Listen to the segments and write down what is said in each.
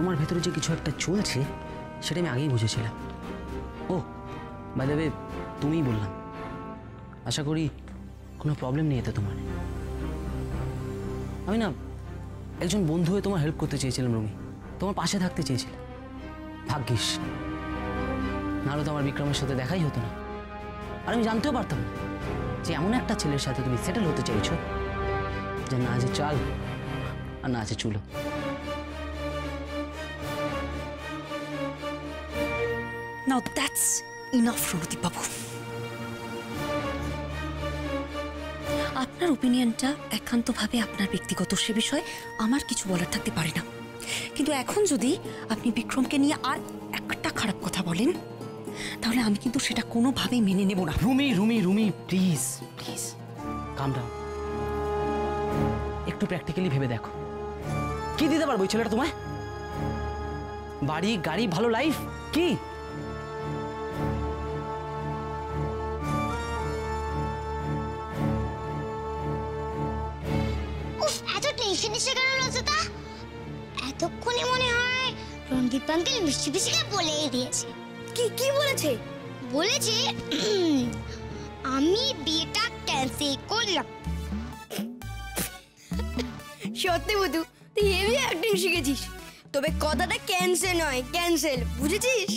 তোমার ভেতরে যে কিছু একটা চলছে সেটা আমি আগেই বুঝেছিলাম। ও বাই দ্য ওয়ে, তুমিই বললাম। আশা করি কোনো প্রবলেম নেই এতে তোমার। আমি না একজন বন্ধু হয়ে তোমার হেল্প করতে চেয়েছিলাম রুমি, তোমার পাশে থাকতে চেয়েছিলাম। ভাগ্যিস, নাহলে তো আমার বিক্রমের সাথে দেখাই হতো না। আর আমি জানতেও পারতাম না যে এমন একটা ছেলের সাথে তুমি সেটেল হতে চাইছো যে না আছে চাল আর না আছে চুলো। Now that's enough, রণদীপ বাবু। আপনার ওপিনিয়নটা একান্তভাবে আপনার ব্যক্তিগত, সে বিষয়ে আমার কিছু বলার থাকতে পারে না। কিন্তু এখন যদি আপনি বিক্রমকে নিয়ে আর একটা খারাপ কথা বলেন তাহলে আমি কিন্তু সেটা কোনোভাবেই মেনে নেব না। Rumi Rumi Rumi please please come down. একটু প্র্যাকটিক্যালি ভেবে দেখো, কি দিতে পারবো ওই ছেলেটা তোমায়? বাড়ি, গাড়ি, ভালো লাইফ, কি? এত টেনশন এসে গেল লজ্জাটা। এতক্ষণে মনে হয় রণদীপ আঙ্কেল মিষ্টি পিসিকে বলেই দিয়েছে। কি বলেছে? বলেছে আমি বিয়েটা ক্যান্সেল করলাম। সত্যি বুধু, তুই হেভি অ্যাক্টিং শিখেছিস। তবে কথাটা ক্যান্সেল নয়, ক্যান্সেল, বুঝেছিস?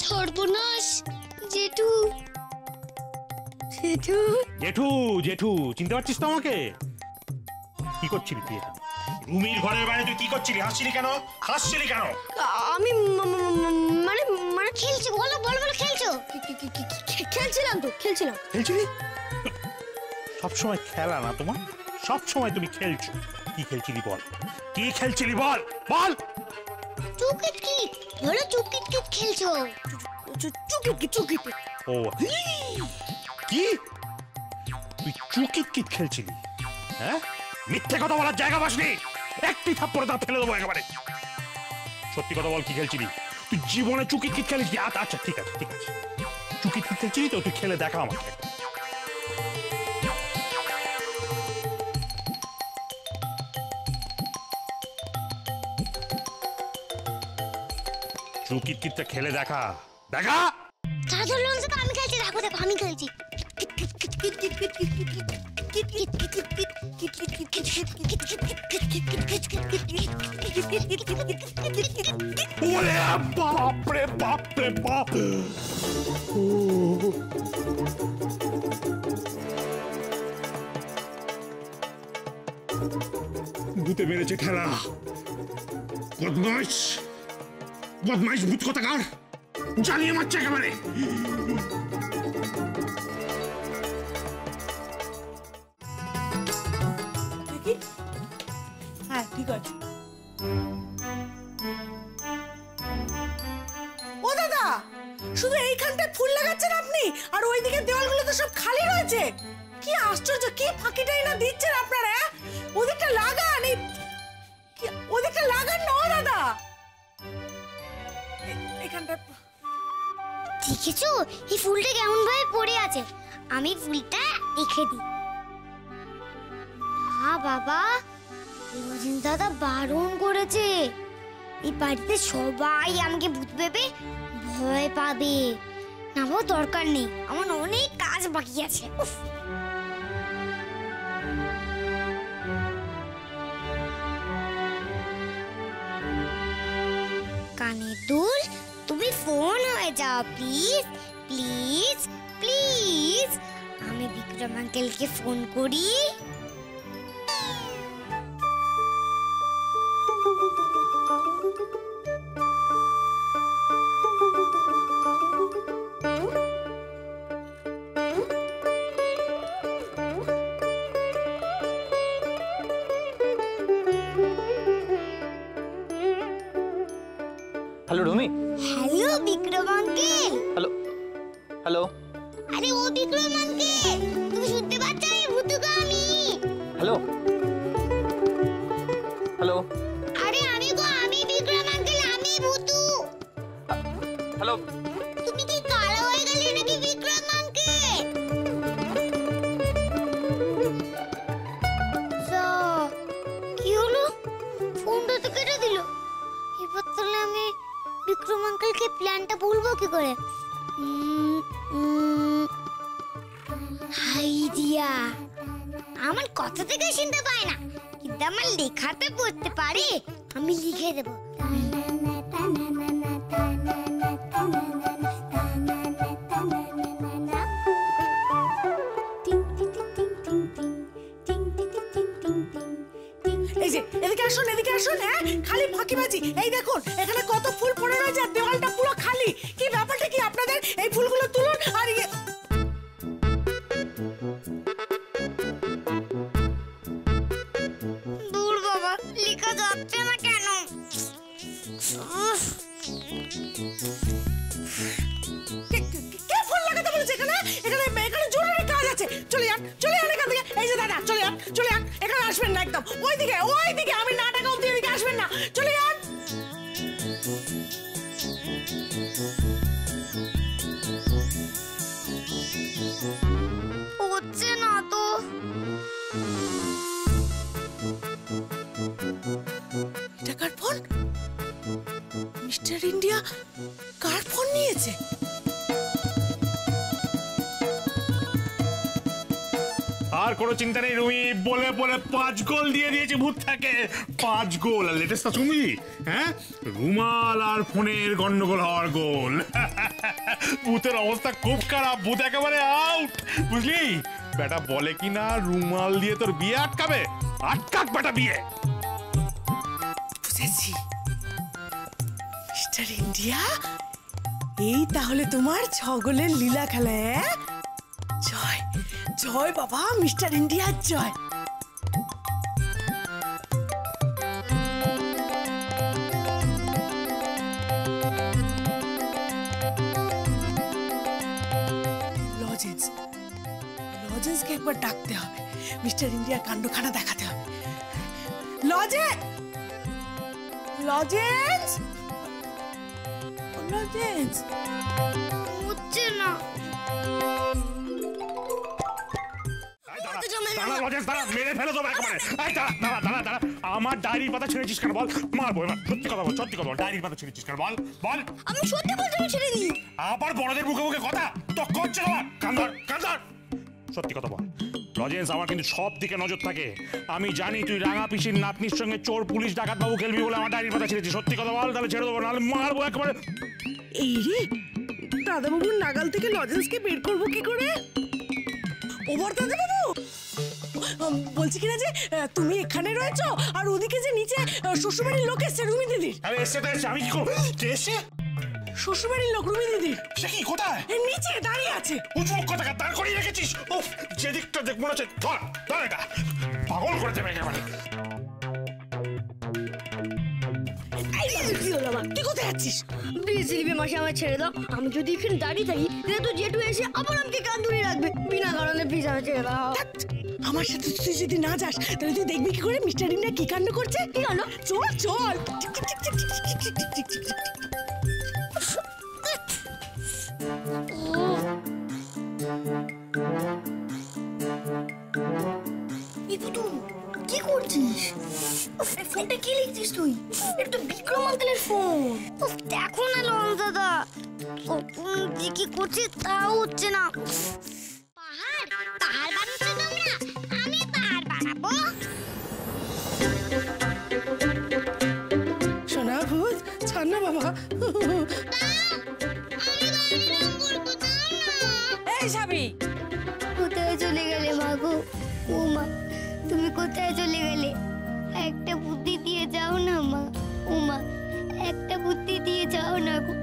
সর্বনাশ, জেঠু জেঠু জেঠু জেঠু চিনতে পারছিস তো আমাকে? কি করছিলি তুই এখানে? রুমির ঘরের বাইরে তুই কি করছিলি? হাসছিলি কেন? হাসছিলি কেন? আমি মানে মানে খেলছি। বলো বলো বলো, খেলছো? খেলছিলাম তো, খেলছিলাম। খেলছিলি? সবসময় খেলা না তোমার, সবসময় তুমি খেলছো। কি খেলছিলি বল? কি খেলছিলি বল? বল। চুকিট কি? বলো চুকিট কি খেলছো? চুকিট। ও কি? তুই চুকিট কি খেলছিলি? হ্যাঁ, মিথ্যে কথা বলার জায়গা পাসনি। একটি থাপ্পড়ে তা ফেলে দেবো একেবারে। সত্যি কথা বল, কি খেলছিলি? তুই জীবনে চুকিট কি খেলিস? আচ্ছা ঠিক আছে ঠিক আছে, চুকিট কি খেলছিলি তো? তুই খেলে দেখা আমাকে। চুকিট কিটটা খেলে দেখা দেখা। দাদু লঞ্চটা আমি খেলছি, দেখো দেখো আমি খেলছি। ওরে বাপ রে বাপ রে বাপ! ভূতে মেরেছে খেলা। বদমাইশ বদমাইশ ভূত কোথাকার, জ্বালিয়ে মারছে একেবারে। হ্যাঁ ঠিক আছে। ও দাদা, শুধু এইখানটায় ফুল লাগাচ্ছেন আপনি, আর ওইদিকে দেওয়ালগুলো তো সব খালি রয়েছে। কি আশ্চর্য, কি ফাঁকিটাই না দিচ্ছেন আপনারা। ওদিকটা লাগান, ওদিকটা লাগান না দাদা। এইখানটা দেখেছো এই ফুলটা কেমন ভাবে পড়ে আছে? আমি ফুলটা রেখে দিই। হ্যাঁ বাবা, রোজিন দাদা বারণ করেছে। এই বাড়িতে সবাই আমাকে ভূত ভেবে ভয় পাবে। নামাও দরকার নেই, আমার অনেক কাজ বাকি আছে। উফ, কানে দুল, তুমি ফোন হয়ে যাও প্লিজ প্লিজ প্লিজ। আমি বিক্রম আঙ্কেলকে ফোন করি। Hello Rumi. Hello Bikram uncle. Hello hello. আরে ও বিক্রম আঙ্কেল, তুমি শুনতে পাচ্ছ? আমি ভূতগামী। Hello hello. আরে আমি বিক্রম আঙ্কেল, আমি ভূতু। হ্যালো। তুমি কি কালো হয়ে গেলে নাকি বিক্রম আঙ্কেল? আমার কথা থেকে শুনতে পায় না, কিন্তু আমার লেখাতে পড়তে পারে। আমি লিখে দেবো। এই যে এদিকে আসুন, এদিকে আসুন। হ্যাঁ, খালি ফাঁকিবাজি। এই দেখুন এখানে কত ফুল পড়ে রয়েছে, আর দেওয়ালটা পুরো খালি। কি ব্যাপারটা কি আপনাদের? এই ফুলগুলো তুলুন। আর দূর বাবা, লেখা যাচ্ছে না কেন? কে ফুল লাগাতে বলেছে এখানে? এখানে এখানে জরুরি কাজ আছে। চলে যান, চলে যান এখান থেকে। এই যে দাদা, চলে যান, চলে যান। এখানে আসবেন না একদম। ওইদিকে, ওইদিকে। আমি না টাকা অব্দি এদিকে আসবেন না। চলে যান। হচ্ছে না তো। এটা কার ফোন? মিস্টার ইন্ডিয়া কার ফোন নিয়েছে? আর কোনো চিন্তা নেই রুমি, বলে বলে 5 গোল দিয়ে দিয়েছে ভূত থাকে। 5 গোল। আর লেটেস্ট শুনবি? হ্যাঁ, রুমাল আর ফোনের গন্ডগোল হওয়ার গোল। ভূতের অবস্থা খুব খারাপ, ভূত একেবারে আউট, বুঝলি? বেটা বলে কি না রুমাল দিয়ে তোর বিয়ে আটকাবে। আটকাক বেটা বিয়ে। বুঝেছি। মিস্টার ইন্ডিয়া, এই তাহলে তোমার ছগলের লীলা খেলা। জয় জয় বাবা, মিস্টার ইন্ডিয়া জয়। লজেন্স, লজেন্সকে একবার ডাকতে হবে। মিস্টার ইন্ডিয়ার কাণ্ডখানা দেখাতে হবে। Lozenges, lozenges, lozenges. হচ্ছে না। মেরে ফেলে দেবো একেবারে। আমার ডায়েরির পাতা ছেড়েছিস কেন বল? মারবো এবার। সত্যি কথা বল, সত্যি কথা বল। ডায়েরির পাতা ছেড়েছিস কেন বল? বল। আমি সত্যি বলছি, আমি ছেড়ে দিই। আবার বড়দের মুখে মুখে কথা তক্ক হচ্ছে তোমার। কান্দর কান্দর। সত্যি কথা বল। লজেন্স, আমার কিন্তু সব দিকে নজর থাকে। আমি জানি তুই রাঙা পিসির নাতনির সঙ্গে চোর পুলিশ ডাকাত বাবু খেলবি বলে আমার ডায়েরির পাতা ছেড়েছিস। সত্যি কথা বল, তাহলে ছেড়ে দেবো, নাহলে মারবো একেবারে। এই রে, দাদাবাবুর নাগাল থেকে লজেন্সকে বের করবো কি করে? ওভার দাদাবাবু, বলছি কিনা যে তুমি এখানে রয়েছো, আর ওদিকে যে নিচে শ্বশুরবাড়ির লোক এসছে রুমি দিদির। আরে এসে তো এসে, আমি কি করবো? কে এসে? শ্বশুরবাড়ির লোক রুমি দিদির। সে কি কোথায়? নিচে দাঁড়িয়ে আছে। উঁচু কথা দাঁড় করিয়ে রেখেছিস। উফ, যেদিকটা দেখ মনে হচ্ছে ধর ধর, এটা পাগল করে দেবে একেবারে। কি হলো মা, তুই কোথায় যাচ্ছিস? প্লিজ শিল্পী মাসে আমায় ছেড়ে দাও। আমি যদি এখানে দাঁড়িয়ে থাকি তাহলে তো জেঠু এসে আবার আমাকে কান ধরে রাখবে বিনা কারণে। প্লিজ আমায় ছেড়ে দাও। ধ্যাৎ, আমার সাথে তুই যদি না যাস তাহলে তুই দেখবি কি করে মিস্টার ইন্ডিয়া কি কাণ্ড করছে। কি হলো? চল চল। পুতু, কি করছিস? ফোনটা কি লিখছিস তুই? এটা তো বিক্রম আঙ্কেলের ফোন। উফ, দেখো না লন দাদা, কখন যে কি করছে তাও হচ্ছে না। পাহাড় পাহাড় বানাচ্ছো তোমরা, আমি পাহাড় বানাবো। শোনা ভূত, ছাড় না বাবা। এই সাবি, কোথায় চলে গেলে মাগো? ও মা, তুমি কোথায় চলে গেলে? একটা বুদ্ধি দিয়ে যাও না মা। ও মা, একটা বুদ্ধি দিয়ে যাও না গো।